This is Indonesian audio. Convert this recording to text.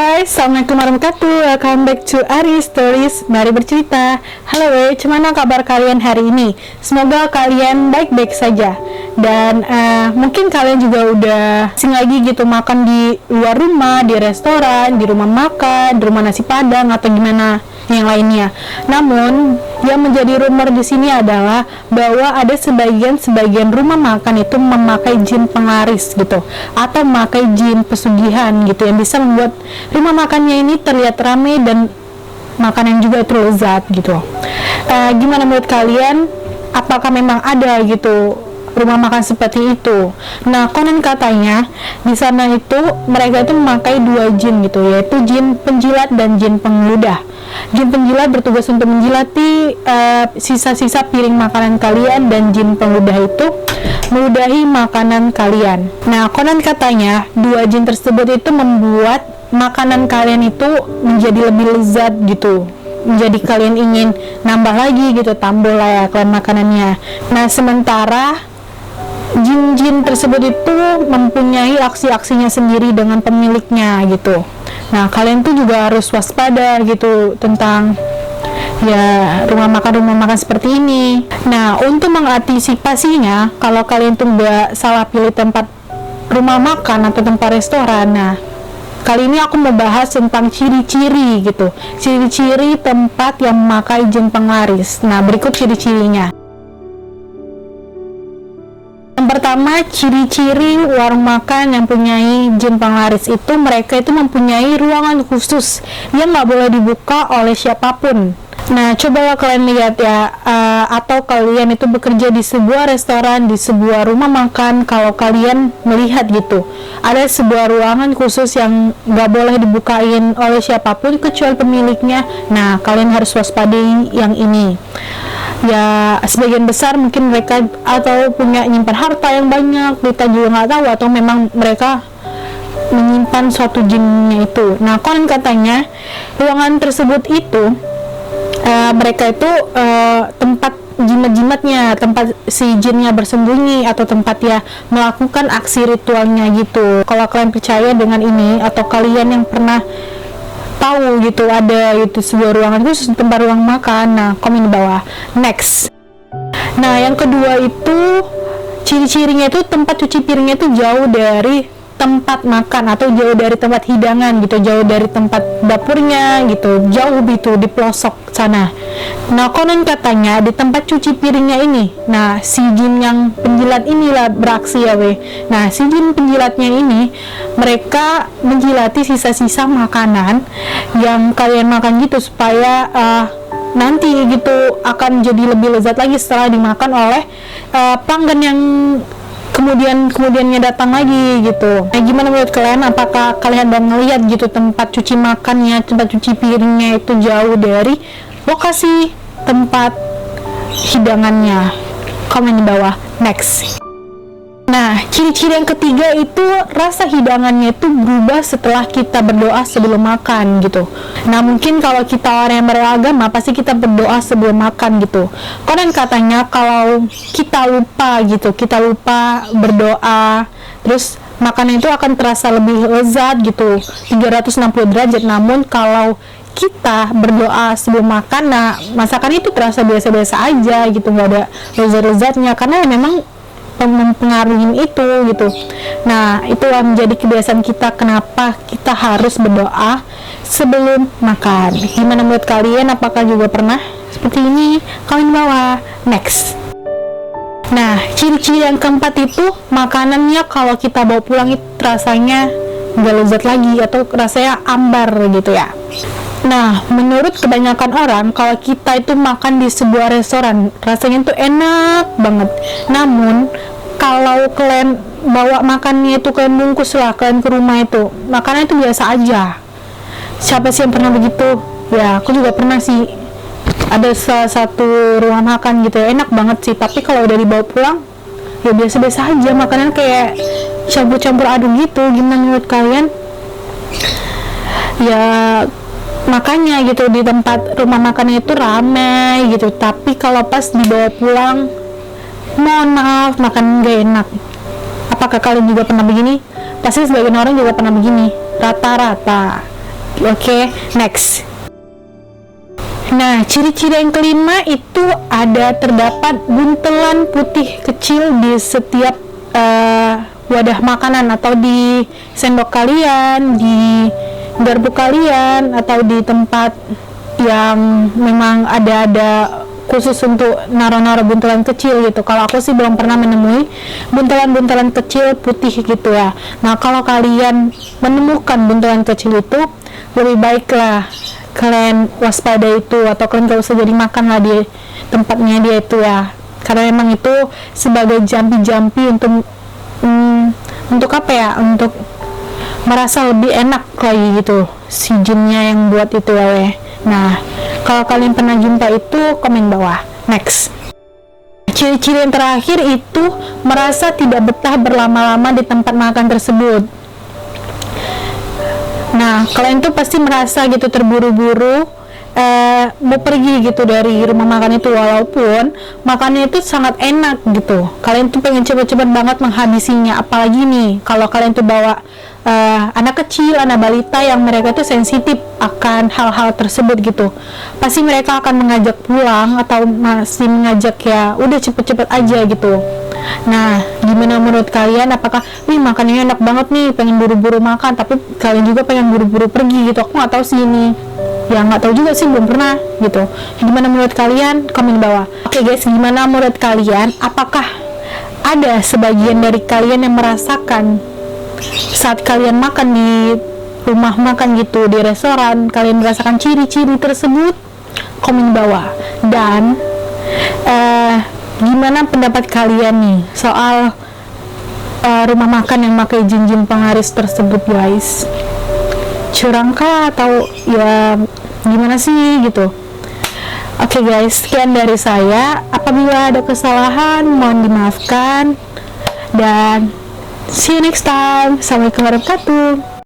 guys, Assalamualaikum warahmatullahi wabarakatuh. Welcome back to Ari Stories. Mari bercerita. Halo gimana kabar kalian hari ini? Semoga kalian baik-baik saja. Dan mungkin kalian juga udah asing lagi gitu makan di luar rumah, di restoran, di rumah makan, di rumah nasi padang atau gimana yang lainnya. Namun yang menjadi rumor di sini adalah bahwa ada sebagian rumah makan itu memakai jin penglaris gitu, atau memakai jin pesugihan gitu, yang bisa membuat rumah makannya ini terlihat ramai dan makanan juga itu lezat gitu. Gimana menurut kalian? Apakah memang ada gitu rumah makan seperti itu? Nah, konon katanya di sana itu mereka itu memakai dua jin gitu, yaitu jin penjilat dan jin pengeludah. Jin penjilat bertugas untuk menjilati sisa-sisa piring makanan kalian, dan jin pengeludah itu meludahi makanan kalian. Nah, konon katanya dua jin tersebut itu membuat makanan kalian itu menjadi lebih lezat gitu, menjadi kalian ingin nambah lagi gitu, tambah lah ya kalian makanannya. Nah, sementara jin-jin tersebut itu mempunyai aksi-aksinya sendiri dengan pemiliknya gitu. Nah, kalian tuh juga harus waspada gitu tentang ya rumah makan seperti ini. Nah, untuk mengantisipasinya, kalau kalian tuh nggak salah pilih tempat rumah makan atau tempat restoran, nah kali ini aku mau bahas tentang ciri-ciri gitu, ciri-ciri tempat yang memakai jin penglaris. Nah, berikut ciri-cirinya. Yang pertama, ciri-ciri warung makan yang punyai jin penglaris itu mereka itu mempunyai ruangan khusus yang nggak boleh dibuka oleh siapapun. Nah, coba kalian lihat ya, atau kalian itu bekerja di sebuah restoran, di sebuah rumah makan, kalau kalian melihat gitu ada sebuah ruangan khusus yang nggak boleh dibukain oleh siapapun kecuali pemiliknya. Nah, kalian harus waspadai yang ini. Ya, sebagian besar mungkin mereka atau punya nyimpan harta yang banyak, kita juga nggak tahu, atau memang mereka menyimpan suatu jinnya itu. Nah, konon katanya ruangan tersebut itu mereka itu tempat jimat-jimatnya, tempat si jinnya bersembunyi, atau tempat ya melakukan aksi ritualnya gitu. Kalau kalian percaya dengan ini, atau kalian yang pernah tahu gitu ada itu sebuah ruangan khusus tempat ruang makan, nah komen di bawah. Next. Nah, yang kedua itu ciri-cirinya itu tempat cuci piringnya itu jauh dari tempat makan atau jauh dari tempat hidangan gitu, jauh dari tempat dapurnya gitu, jauh itu di pelosok sana. Nah, konon katanya di tempat cuci piringnya ini, nah si jin yang penjilat inilah beraksi ya weh. Nah, si jin penjilatnya ini mereka menjilati sisa-sisa makanan yang kalian makan gitu, supaya nanti gitu akan jadi lebih lezat lagi setelah dimakan oleh pelanggan yang kemudiannya datang lagi gitu. Nah, gimana menurut kalian? Apakah kalian udah ngeliat gitu tempat cuci makannya, tempat cuci piringnya itu jauh dari lokasi tempat hidangannya? Komen di bawah. Next. Nah, ciri-ciri yang ketiga itu rasa hidangannya itu berubah setelah kita berdoa sebelum makan gitu. Nah, mungkin kalau kita orang yang beragama pasti kita berdoa sebelum makan gitu. Konon katanya kalau kita lupa berdoa, terus makanan itu akan terasa lebih lezat gitu, 360 derajat. Namun kalau kita berdoa sebelum makan, nah masakan itu terasa biasa-biasa aja gitu, nggak ada lezat-lezatnya, karena memang mempengaruhi itu gitu. Nah, itulah menjadi kebiasaan kita, kenapa kita harus berdoa sebelum makan. Gimana menurut kalian? Apakah juga pernah seperti ini? Komen bawah. Next. Nah, ciri-ciri yang keempat itu makanannya kalau kita bawa pulang itu rasanya nggak lezat lagi, atau rasanya ambar gitu ya. Nah, menurut kebanyakan orang, kalau kita itu makan di sebuah restoran, rasanya itu enak banget. Namun, kalau kalian bawa makannya itu, kalian bungkus lah, kalian ke rumah itu, makannya itu biasa aja. Siapa sih yang pernah begitu? Ya, aku juga pernah sih. Ada salah satu rumah makan gitu, enak banget sih, tapi kalau udah dibawa pulang, ya biasa-biasa aja, makanan kayak campur-campur aduk gitu. Gimana menurut kalian? Ya, makanya gitu di tempat rumah makannya itu ramai gitu, tapi kalau pas dibawa pulang, mohon maaf, makan gak enak. Apakah kalian juga pernah begini? Pasti sebagian orang juga pernah begini, rata-rata. Oke, next. Nah, ciri-ciri yang kelima itu terdapat buntelan putih kecil di setiap wadah makanan, atau di sendok kalian, di garpu kalian, atau di tempat yang memang ada khusus untuk naruh-naruh buntelan kecil gitu. Kalau aku sih belum pernah menemui buntelan-buntelan kecil putih gitu ya. Nah, kalau kalian menemukan buntelan kecil itu, lebih baiklah kalian waspada itu, atau kalian gak usah jadi makan lah di tempatnya dia itu ya, karena emang itu sebagai jampi-jampi untuk apa ya, untuk merasa lebih enak lagi gitu si jinnya yang buat itu ya. Nah, kalau kalian pernah jumpa itu, komen bawah. Next. Ciri-ciri yang terakhir itu merasa tidak betah berlama-lama di tempat makan tersebut. Nah, kalian tuh pasti merasa gitu terburu-buru mau pergi gitu dari rumah makan itu, walaupun makannya itu sangat enak gitu. Kalian tuh pengen cepet-cepet banget menghabisinya. Apalagi nih kalau kalian tuh bawa anak kecil, anak balita yang mereka tuh sensitif akan hal-hal tersebut gitu. Pasti mereka akan mengajak pulang, atau masih mengajak ya udah cepet-cepet aja gitu. Nah, gimana menurut kalian? Apakah makannya enak banget nih, pengen buru-buru makan, tapi kalian juga pengen buru-buru pergi gitu? Aku nggak tahu sih ini, ya nggak tahu juga sih, belum pernah gitu. Gimana menurut kalian? Komen di bawah. Oke guys, gimana menurut kalian? Apakah ada sebagian dari kalian yang merasakan saat kalian makan di rumah makan gitu, di restoran, kalian merasakan ciri-ciri tersebut? Komen di bawah. Dan gimana pendapat kalian nih soal rumah makan yang pakai jin-jin penglaris tersebut guys? Curangkah atau ya gimana sih gitu? Oke guys, sekian dari saya. Apabila ada kesalahan mohon dimaafkan, dan see you next time. Assalamualaikum warahmatullahi wabarakatuh.